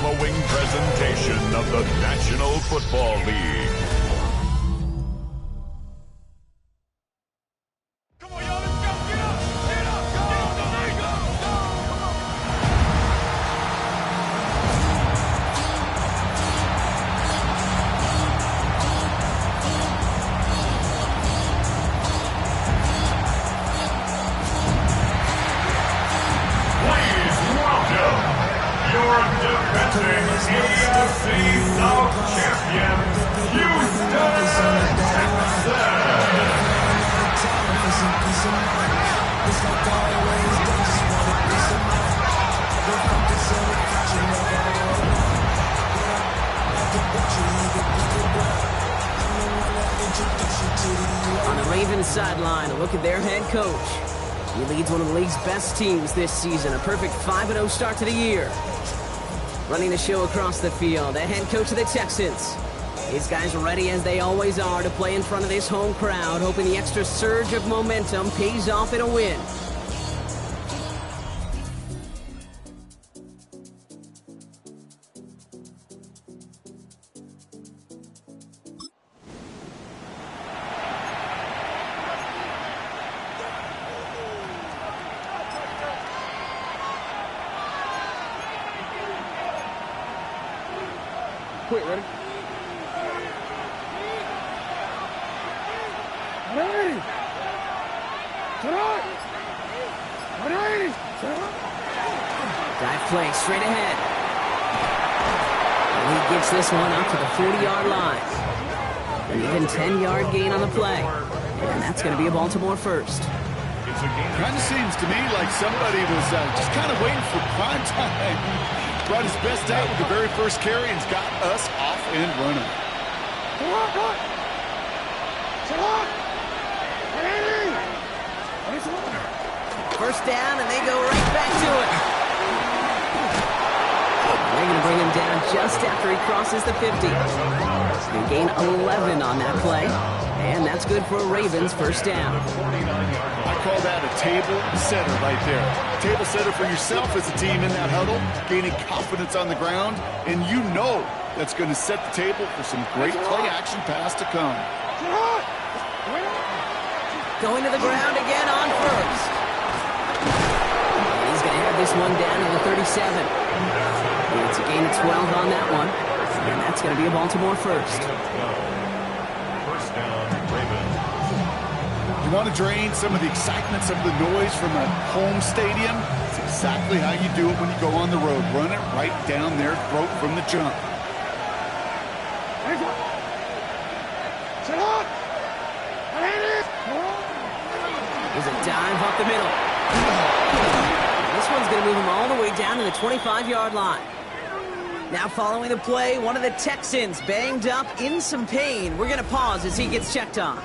following presentation of the National Football League. On the Ravens sideline, a look at their head coach. He leads one of the league's best teams this season, a perfect 5-0 start to the year. Running the show across the field, the head coach of the Texans. His guys are ready as they always are to play in front of this home crowd, hoping the extra surge of momentum pays off in a win. Quick, ready? Ready! Ready! Dive play straight ahead. And he gets this one up to the 40-yard line. An even 10-yard gain on the play. And that's going to be a Baltimore first. Kind of seems to me like somebody was just kind of waiting for prime time. Brought his best out with the very first carry and's got us off and running. First down, and they go right back to it. They're going to bring him down just after he crosses the 50. They gain 11 on that play, and that's good for a Ravens first down. I call that a table setter right there. Table setter for yourself as a team in that huddle, gaining confidence on the ground, and you know that's going to set the table for some great play-action pass to come. Going to the ground again on first. And he's going to have this one down to the 37. It's a gain of 12 on that one, and that's going to be a Baltimore first. First down, Ravens. You want to drain some of the excitement, some of the noise from a home stadium? It's exactly how you do it when you go on the road. Run it right down their throat from the jump. There's a dive up the middle. This one's going to move him all the way down to the 25-yard line. Now following the play, one of the Texans banged up in some pain. We're going to pause as he gets checked on.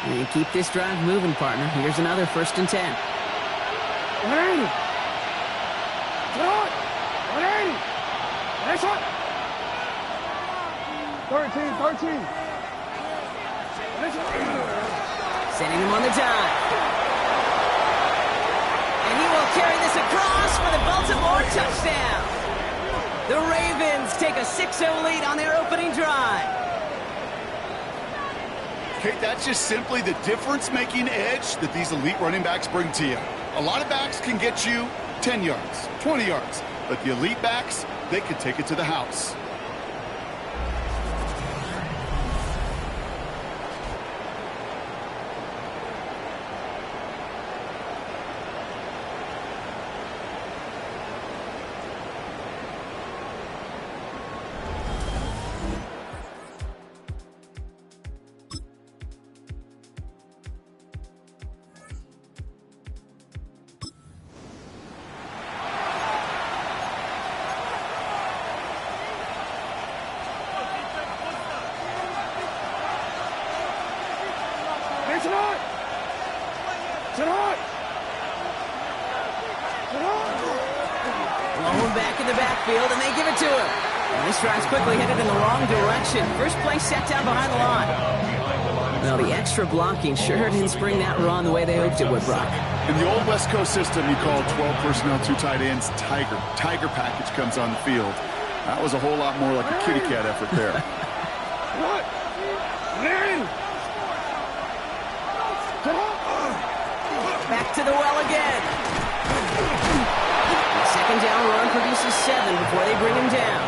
And keep this drive moving, partner. Here's another 1st and 10. 13. Sending him on the dive. And he will carry this across for the Baltimore touchdown. The Ravens take a 6-0 lead on their opening drive. Okay, that's just simply the difference-making edge that these elite running backs bring to you. A lot of backs can get you 10 yards, 20 yards, but the elite backs, they can take it to the house. Blown back in the backfield, and they give it to him. And this drive's quickly headed in the wrong direction. First play set down behind the line. Well, the extra blocking sure didn't spring that run the way they hoped it would, Brock. In the old West Coast system, you call 12 personnel, 2 tight ends, Tiger. Tiger package comes on the field. That was a whole lot more like a kitty cat effort there. Back to the well again. The second down run produces 7 before they bring him down.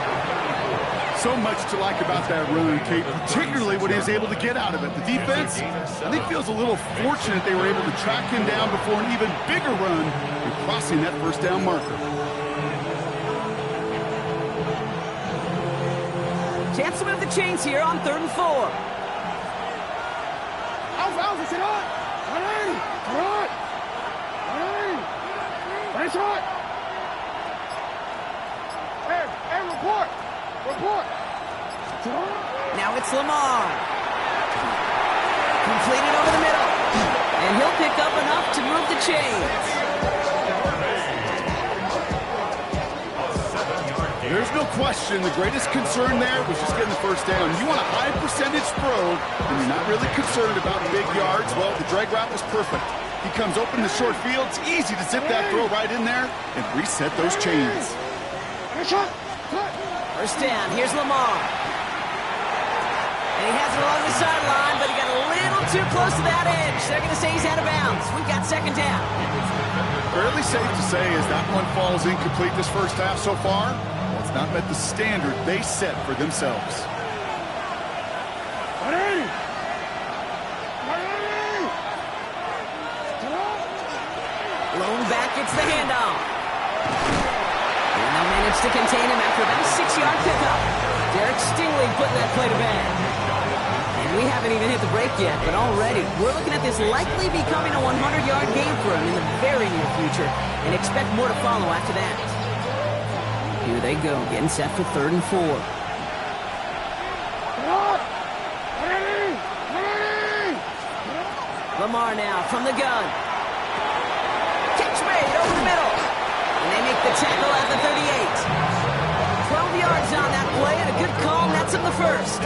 So much to like about that run, Kate, particularly what he was able to get out of it. The defense, I think, feels a little fortunate they were able to track him down before an even bigger run and crossing that first down marker. Chance to move the chains here on 3rd and 4. Report. Now it's Lamar. Completed over the middle. And he'll pick up enough to move the chains. There's no question the greatest concern there was just getting the first down. You want a high percentage throw, and you're not really concerned about big yards. Well, the drag route was perfect. He comes open in the short field. It's easy to zip that throw right in there and reset those chains. First down, here's Lamar. And he has it along the sideline, but he got a little too close to that edge. They're going to say he's out of bounds. We've got second down. Fairly safe to say as that one falls incomplete this first half so far, well, it's not met the standard they set for themselves. Blown back, it's the handoff. They'll manage to contain him after about a 6-yard pickup. Derek Stingley putting that play to bed. And we haven't even hit the break yet, but already we're looking at this likely becoming a 100-yard game for him in the very near future, and expect more to follow after that. Here they go, getting set for 3rd and 4. Lamar now from the gun. Catch made over the middle. And they make the tackle at the 38. 12 yards on that play, and a good call nets him the first.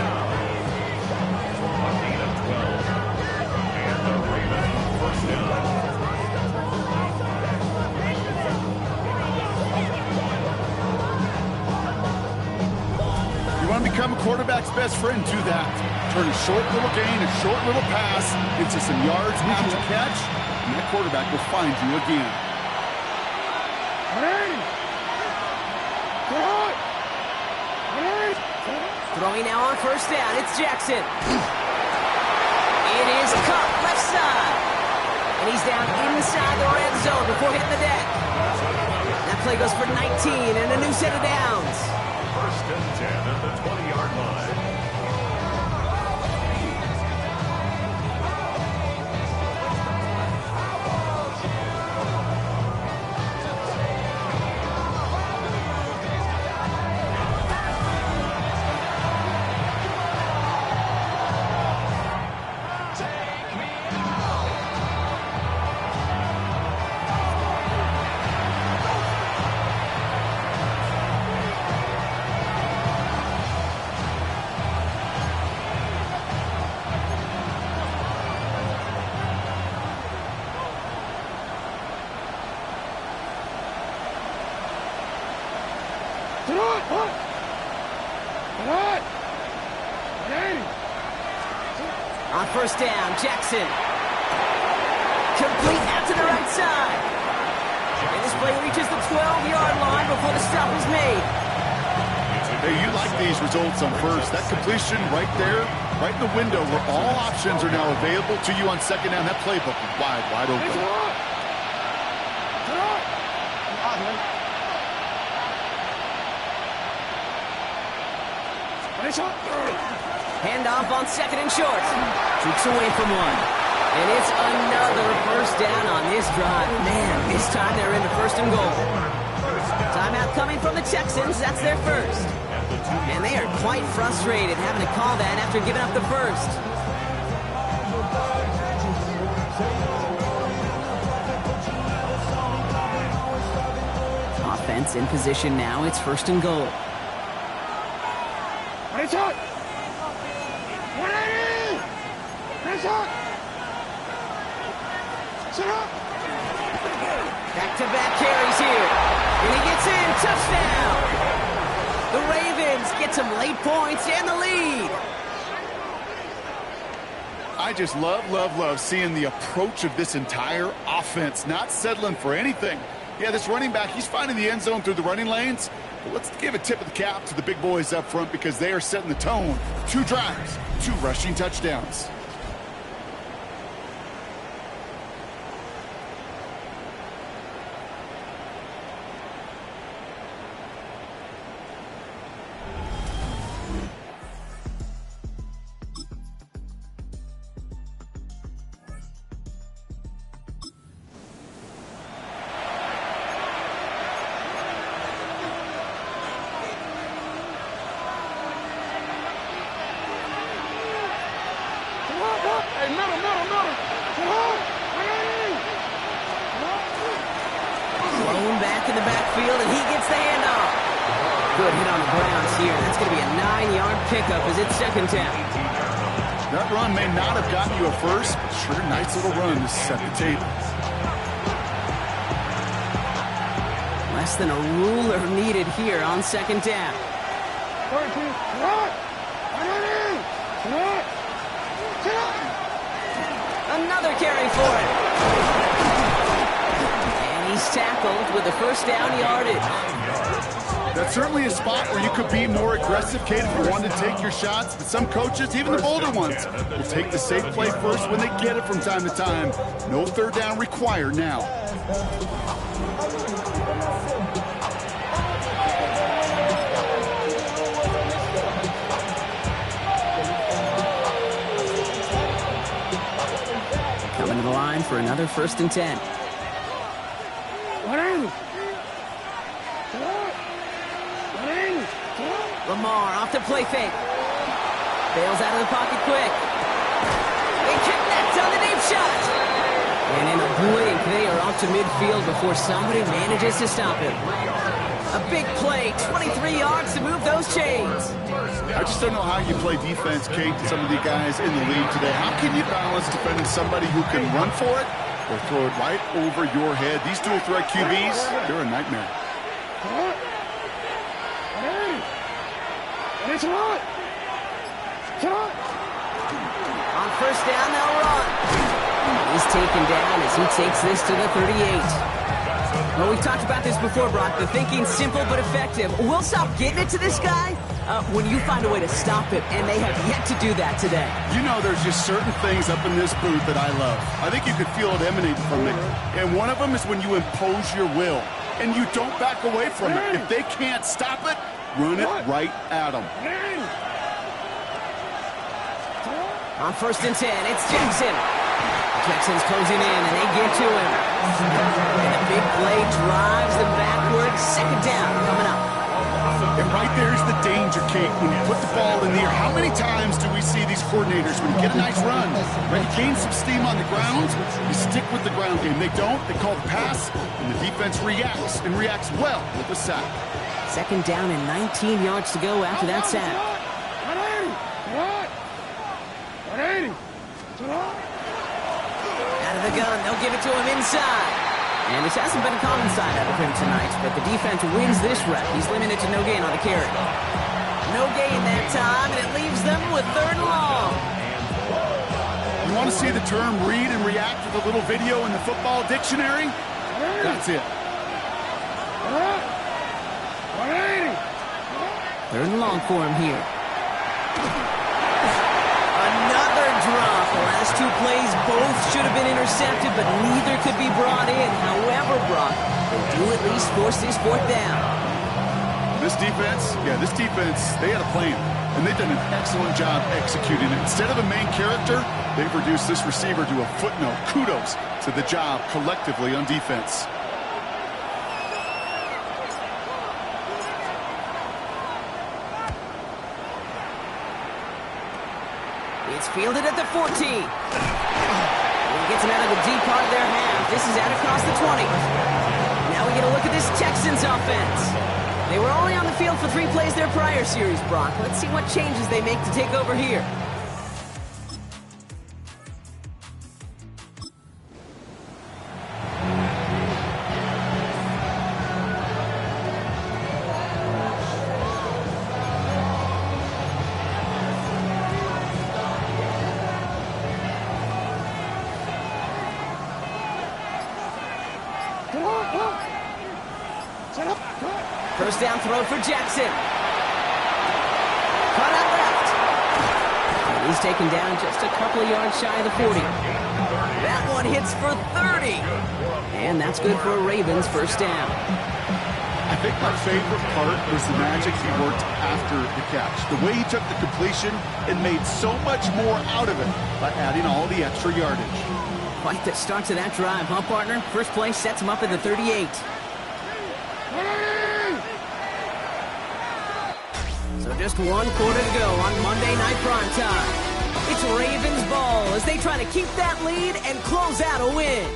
You want to become a quarterback's best friend, do that. Turn a short little gain, a short little pass into some yards after catch, and that quarterback will find you again. Throwing now on first down, it's Jackson. It is cut left side. And he's down inside the red zone before hitting the deck. That play goes for 19 and a new set of downs. 1st and 10 at the 20-yard line. On first down, Jackson. Complete out to the right side. And this play reaches the 12-yard line before the stop is made. Hey, you like these results on first. That completion right there, right in the window where all options are now available to you on second down. That playbook is wide open. Handoff on 2nd and short. Keeps away from one. And it's another first down on this drive. Man, this time they're into 1st and goal. Timeout coming from the Texans. That's their first. And they are quite frustrated having to call that after giving up the first. Offense in position now. It's 1st and goal. Nice hot. 180. Nice hot. Sit up. Back-to-back carries here. And he gets in. Touchdown. The Ravens get some late points and the lead. I just love seeing the approach of this entire offense, not settling for anything. Yeah, this running back, he's finding the end zone through the running lanes. But let's give a tip of the cap to the big boys up front because they are setting the tone. 2 drives, 2 rushing touchdowns. Hey, middle. Thrown back in the backfield, and he gets the handoff. Good hit on the grounds here. That's going to be a 9-yard pickup as it's second down. That run may not have gotten you a first, but sure, nice little run to set the table. Less than a ruler needed here on second down. 13. Another carry for it. And he's tackled with the first down yardage. That's certainly a spot where you could be more aggressive, Kate, if you wanted to take your shots. But some coaches, even the bolder ones, will take the safe play first when they get it from time to time. No third down required now. Coming to the line for another 1st and 10. Lamar off the play fake. Bails out of the pocket quick. They connect on the deep shot. And in a blink, they are off to midfield before somebody manages to stop him. A big play, 23 yards to move those chains. I just don't know how you play defense, Kate, to some of the guys in the league today. How can you balance defending somebody who can run for it or throw it right over your head? These dual threat QBs, they're a nightmare. It's a lot. On first down, they'll run. He's taken down as he takes this to the 38. Well, we've talked about this before, Brock. The thinking's simple but effective. We'll stop getting it to this guy when you find a way to stop it, and they have yet to do that today. You know, there's just certain things up in this booth that I love. I think you could feel it emanating from it. And one of them is when you impose your will, and you don't back away from it. If they can't stop it, run it right at them. On 1st and 10, it's Jackson. Texans closing in, and they get to him. And a big play drives them backwards. Second down coming up. And right there's the danger, Kate, when you put the ball in the air. How many times do we see these coordinators, when you get a nice run, when you gain some steam on the ground, you stick with the ground game. They don't, they call the pass, and the defense reacts, and reacts well with the sack. Second down and 19 yards to go after that sack. 180. Out of the gun, they'll give it to him inside. And this hasn't been a common side out of him tonight, but the defense wins this rep. He's limited to no gain on the carry. No gain that time, and it leaves them with 3rd and long. You want to see the term read and react with a little video in the football dictionary? That's it. 180. 3rd and long for him here. Another drop. The last 2 plays both should have been intercepted, but neither could be brought in. However, Brock, they do at least force this 4th down. This defense, they had a plan, and they've done an excellent job executing it. Instead of a main character, they've reduced this receiver to a footnote. Kudos to the job collectively on defense. It's fielded at the 14. He gets it out of the deep part of their half. This is out across the 20. Now we get a look at this Texans offense. They were only on the field for 3 plays their prior series, Brock. Let's see what changes they make to take over here. First down throw for Jackson. Caught out left. And he's taken down just a couple of yards shy of the 40. That one hits for 30. And that's good for a Ravens first down. I think my favorite part was the magic he worked after the catch. The way he took the completion and made so much more out of it by adding all the extra yardage. Quite the start to that drive, huh, partner? First play sets him up at the 38. So just 1 quarter to go on Monday Night Primetime. It's Ravens ball as they try to keep that lead and close out a win.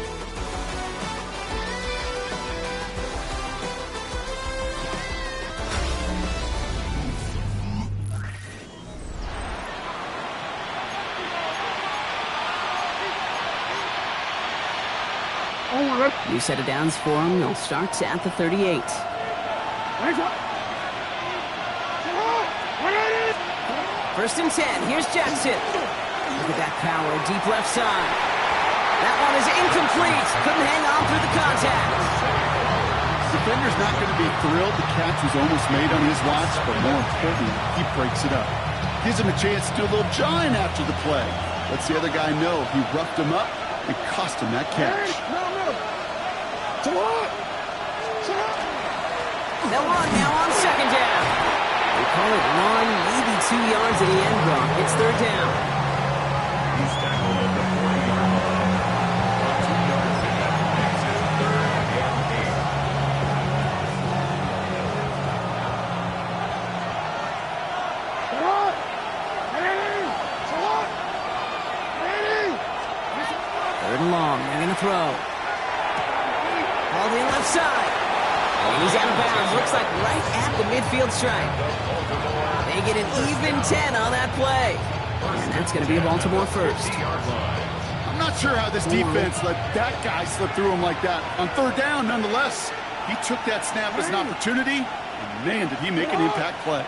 New set of downs for them. They'll start at the 38. First and 10. Here's Jackson. Look at that power. Deep left side. That one is incomplete. Couldn't hang on through the contact. Defender's not going to be thrilled the catch was almost made on his watch, but more importantly, he breaks it up. Gives him a chance to do a little jawing after the play. Lets the other guy know he roughed him up and cost him that catch. They'll run now on second down. They call it 1, maybe 2 yards in the end, Brock. It's third down. He's tackled at the 40-yard line. 2 yards in that makes it 3rd and 8. Third and long. They're going to throw. Ball in left side. And he's out of bounds. Looks like right at the midfield stripe. They get an even 10 on that play. And that's going to be a Baltimore first. I'm not sure how this defense let that guy slip through him like that. On third down, nonetheless, he took that snap as an opportunity, and man, did he make an impact play.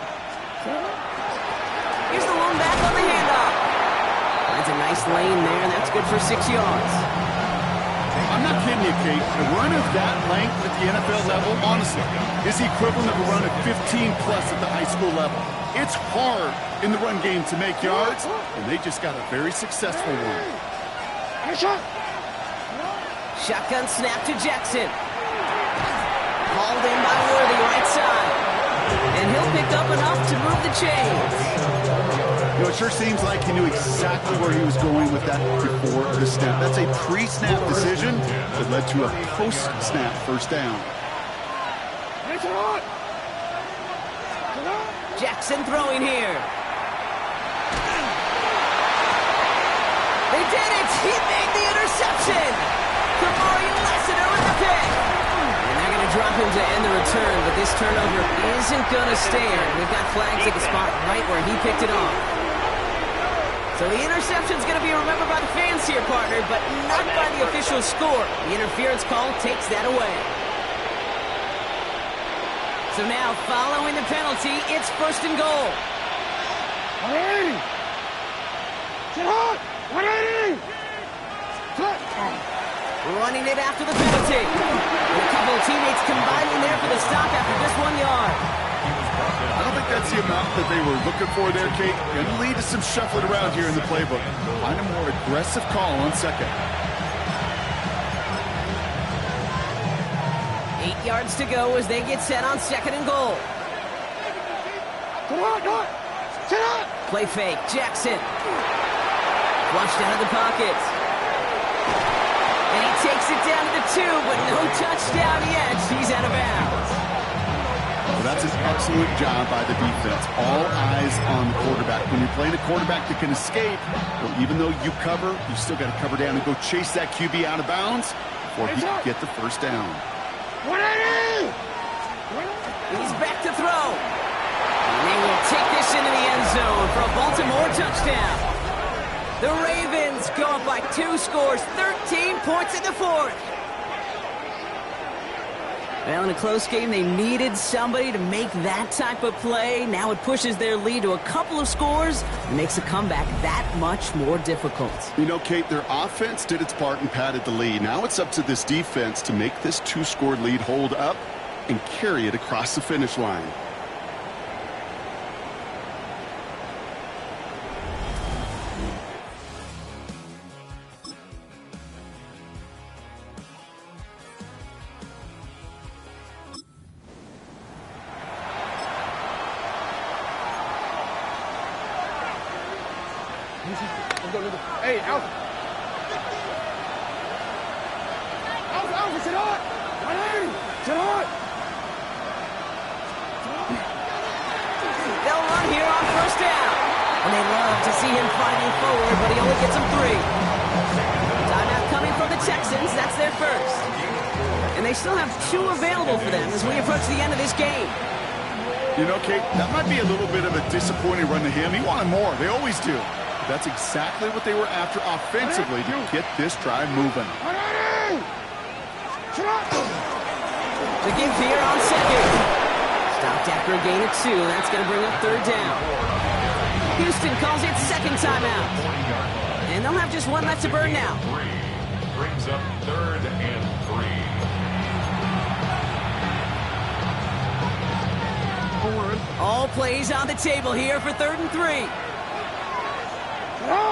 Here's the one back on the handoff. That's a nice lane there, and that's good for 6 yards. I'm not kidding you, Kate. A run of that length at the NFL level, honestly, is the equivalent of a run of 15-plus at the high school level. It's hard in the run game to make yards, and they just got a very successful one. Shotgun snap to Jackson. Hauled in by Worthy, right side. And he'll pick up enough to move the chains. You know, it sure seems like he knew exactly where he was going with that before the snap. That's a pre-snap decision that led to a post-snap first down. Jackson throwing here. They did it! He made the interception! Kamari Lassiter with the pick! And they're going to drop him to end the return, but this turnover isn't going to stand. We've got flags at the spot right where he picked it off. So the interception's going to be remembered by the fans here, partner, but not by the official score. The interference call takes that away. So now, following the penalty, it's first and goal. 180! Get hot! 180! Running it after the penalty. And a couple of teammates combining there for the stop after just 1 yard. I don't think that's the amount that they were looking for there, Kate. Going to lead to some shuffling around here in the playbook. Find a more aggressive call on second. 8 yards to go as they get set on second and goal. Play fake, Jackson. Flushed out of the pocket. And he takes it down to the 2, but no touchdown yet. He's out of bounds. Well, that's an excellent job by the defense. All eyes on the quarterback. When you're playing a quarterback that can escape, well, even though you cover, you still got to cover down and go chase that QB out of bounds before he can get the first down. 180! He's back to throw. And they will take this into the end zone for a Baltimore touchdown. The Ravens go up by 2 scores, 13 points in the fourth. Well, in a close game, they needed somebody to make that type of play. Now it pushes their lead to a couple of scores and makes a comeback that much more difficult. You know, Kate, their offense did its part and padded the lead. Now it's up to this defense to make this 2-score lead hold up and carry it across the finish line. Hey, Alpha! Alpha, sit on! 180! Sit on! They'll run here on first down. And they love to see him fighting forward, but he only gets them 3. Timeout coming from the Texans. That's their first. And they still have 2 available for them as we approach the end of this game. You know, Kate, that might be a little bit of a disappointing run to him. He wanted more. They always do. That's exactly what they were after offensively to get this drive moving. The give here on second. Stopped after a gain of 2. That's going to bring up third down. Houston calls it second timeout. And they'll have just 1 left to burn now. Brings up 3rd and 3. All plays on the table here for 3rd and 3. They'll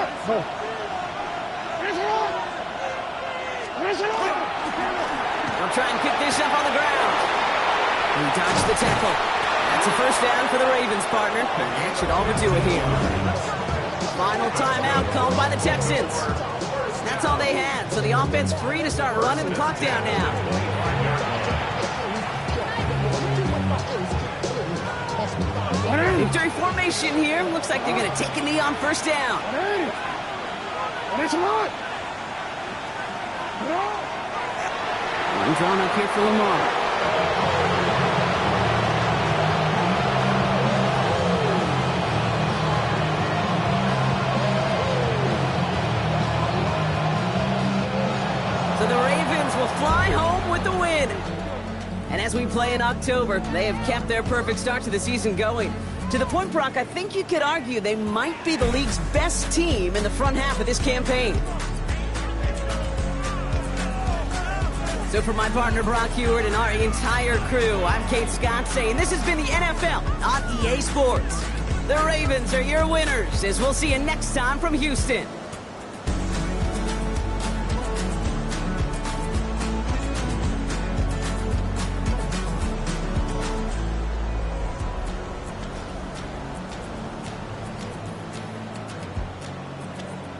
try and pick this up on the ground. He dodged the tackle. That's a first down for the Ravens, partner. And that should overdo it here. Final timeout called by the Texans. That's all they had, so the offense free to start running the clock down now. Victory formation here. Looks like they're going to take a knee on first down. One drawn up here for Lamar. So the Ravens will fly home with the win. And as we play in October, they have kept their perfect start to the season going. To the point, Brock, I think you could argue they might be the league's best team in the front half of this campaign. So for my partner, Brock Heward, and our entire crew, I'm Kate Scott saying this has been the NFL on EA Sports. The Ravens are your winners, as we'll see you next time from Houston.